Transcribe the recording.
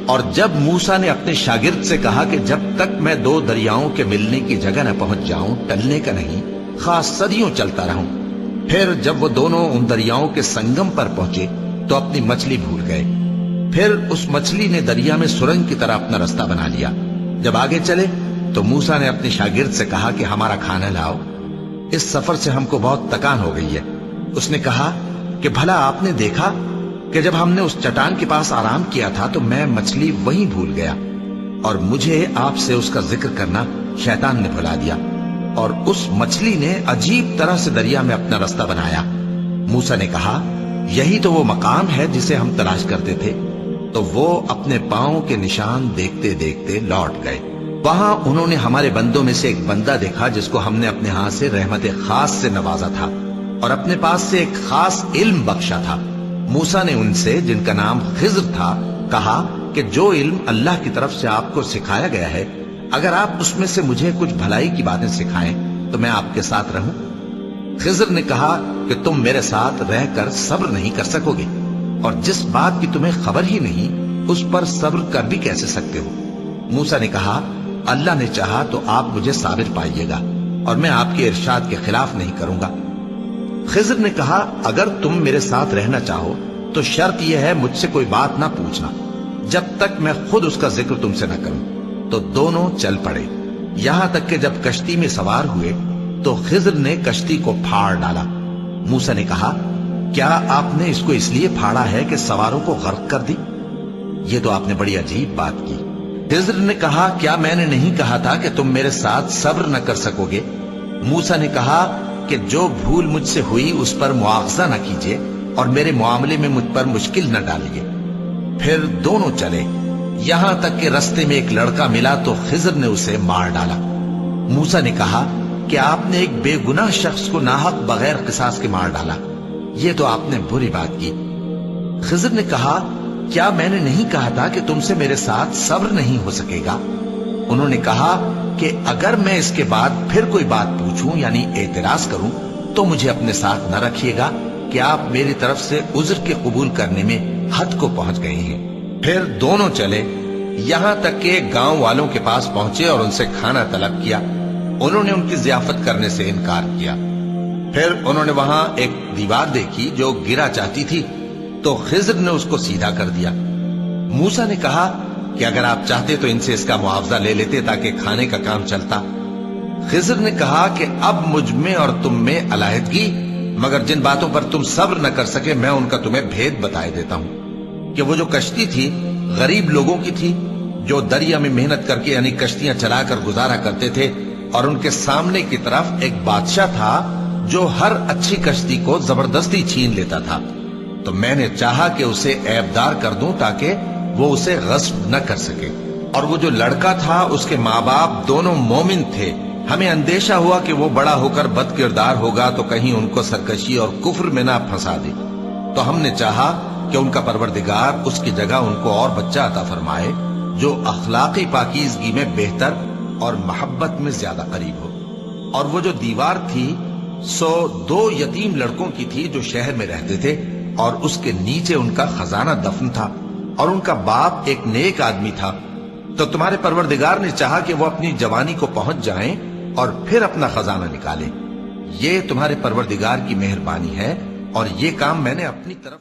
اور جب موسیٰ نے اپنے شاگرد سے کہا کہ جب تک میں دو دریاؤں کے ملنے کی جگہ نہ پہنچ جاؤں ٹلنے کا نہیں، خاص صدیوں چلتا رہوں۔ پھر جب وہ دونوں ان دریاؤں کے سنگم پر پہنچے تو اپنی مچھلی بھول گئے۔ پھر اس مچھلی نے دریا میں سرنگ کی طرح اپنا رستہ بنا لیا۔ جب آگے چلے تو موسیٰ نے اپنے شاگرد سے کہا کہ ہمارا کھانا لاؤ، اس سفر سے ہم کو بہت تکان ہو گئی ہے۔ اس نے کہا کہ بھلا آپ نے دیکھا کہ جب ہم نے اس چٹان کے پاس آرام کیا تھا تو میں مچھلی وہیں بھول گیا، اور مجھے آپ سے اس کا ذکر کرنا شیطان نے بھلا دیا، اور اس مچھلی نے عجیب طرح سے دریا میں اپنا رستہ بنایا۔ موسیٰ نے کہا یہی تو وہ مقام ہے جسے ہم تلاش کرتے تھے۔ تو وہ اپنے پاؤں کے نشان دیکھتے دیکھتے لوٹ گئے۔ وہاں انہوں نے ہمارے بندوں میں سے ایک بندہ دیکھا جس کو ہم نے اپنے ہاں سے رحمت خاص سے نوازا تھا اور اپنے پاس سے ایک خاص علم بخشا تھا۔ موسیٰ نے ان سے جن کا نام خضر تھا کہا کہ جو علم اللہ کی طرف سے آپ کو سکھایا گیا ہے، اگر آپ اس میں سے مجھے کچھ بھلائی کی باتیں سکھائیں تو میں آپ کے ساتھ رہوں۔ خضر نے کہا کہ تم میرے ساتھ رہ کر صبر نہیں کر سکو گے، اور جس بات کی تمہیں خبر ہی نہیں اس پر صبر کر بھی کیسے سکتے ہو؟ موسیٰ نے کہا اللہ نے چاہا تو آپ مجھے صابر پائیے گا، اور میں آپ کے ارشاد کے خلاف نہیں کروں گا۔ خضر نے کہا اگر تم میرے ساتھ رہنا چاہو تو شرط یہ ہے مجھ سے کوئی بات نہ پوچھنا جب تک میں خود اس کا ذکر تم سے نہ کروں۔ تو دونوں چل پڑے، یہاں تک کہ جب کشتی میں سوار ہوئے تو خضر نے کشتی کو پھاڑ ڈالا۔ موسیٰ نے کہا کیا آپ نے اس کو اس لیے پھاڑا ہے کہ سواروں کو غرق کر دی؟ یہ تو آپ نے بڑی عجیب بات کی۔ خضر نے کہا کیا میں نے نہیں کہا تھا کہ تم میرے ساتھ صبر نہ کر سکو گے؟ موسیٰ نے کہا کہ جو بھول مجھ سے ہوئی اس پر مواخذہ نہ کیجیے اور میرے معاملے میں مجھ پر مشکل نہ ڈالیے۔ پھر دونوں چلے، یہاں تک کہ رستے میں ایک لڑکا ملا تو خضر نے اسے مار ڈالا۔ موسیٰ نے کہا کہ آپ نے ایک بے گناہ شخص کو ناحق بغیر قصاص کے مار ڈالا، یہ تو آپ نے بری بات کی۔ خضر نے کہا کیا میں نے نہیں کہا تھا کہ تم سے میرے ساتھ صبر نہیں ہو سکے گا؟ انہوں نے کہا کہ اگر میں اس کے بعد پھر کوئی بات پوچھوں یعنی اعتراض کروں تو مجھے اپنے ساتھ نہ رکھیے گا کہ آپ میری طرف سے عذر کے قبول کرنے میں حد کو پہنچ گئے ہیں۔ پھر دونوں چلے، یہاں تک کہ گاؤں والوں کے پاس پہنچے اور ان سے کھانا طلب کیا۔ انہوں نے ان کی ضیافت کرنے سے انکار کیا۔ پھر انہوں نے وہاں ایک دیوار دیکھی جو گرا چاہتی تھی تو خضر نے اس کو سیدھا کر دیا۔ موسیٰ نے کہا کہ اگر آپ چاہتے تو ان سے اس کا معاوضہ لے لیتے تاکہ کھانے کا کام چلتا۔ خضر نے کہا کہ اب مجھ میں اور تم میں علیحدگی، مگر جن باتوں پر تم صبر نہ کر سکے میں ان کا تمہیں بھید بتائے دیتا ہوں کہ وہ جو کشتی تھی غریب لوگوں کی تھی جو دریا میں محنت کر کے یعنی کشتیاں چلا کر گزارا کرتے تھے، اور ان کے سامنے کی طرف ایک بادشاہ تھا جو ہر اچھی کشتی کو زبردستی چھین لیتا تھا۔ تو میں نے چاہا کہ اسے عیبدار کر دوں تاکہ وہ اسے غصب نہ کر سکے، اور وہ جو لڑکا تھا اس کے ماں باپ دونوں مومن تھے۔ ہمیں اندیشہ ہوا کہ وہ بڑا ہو کر بد کردار ہوگا تو کہیں ان کو سرکشی اور کفر میں نہ پھنسا دے، تو ہم نے چاہا کہ ان کا پروردگار اس کی جگہ ان کو اور بچہ عطا فرمائے جو اخلاقی پاکیزگی میں بہتر اور محبت میں زیادہ قریب ہو۔ اور وہ جو دیوار تھی سو 2 یتیم لڑکوں کی تھی جو شہر میں رہتے تھے، اور اس کے نیچے ان کا خزانہ دفن تھا، اور ان کا باپ ایک نیک آدمی تھا۔ تو تمہارے پروردگار نے چاہا کہ وہ اپنی جوانی کو پہنچ جائیں اور پھر اپنا خزانہ نکالیں۔ یہ تمہارے پروردگار کی مہربانی ہے، اور یہ کام میں نے اپنی طرف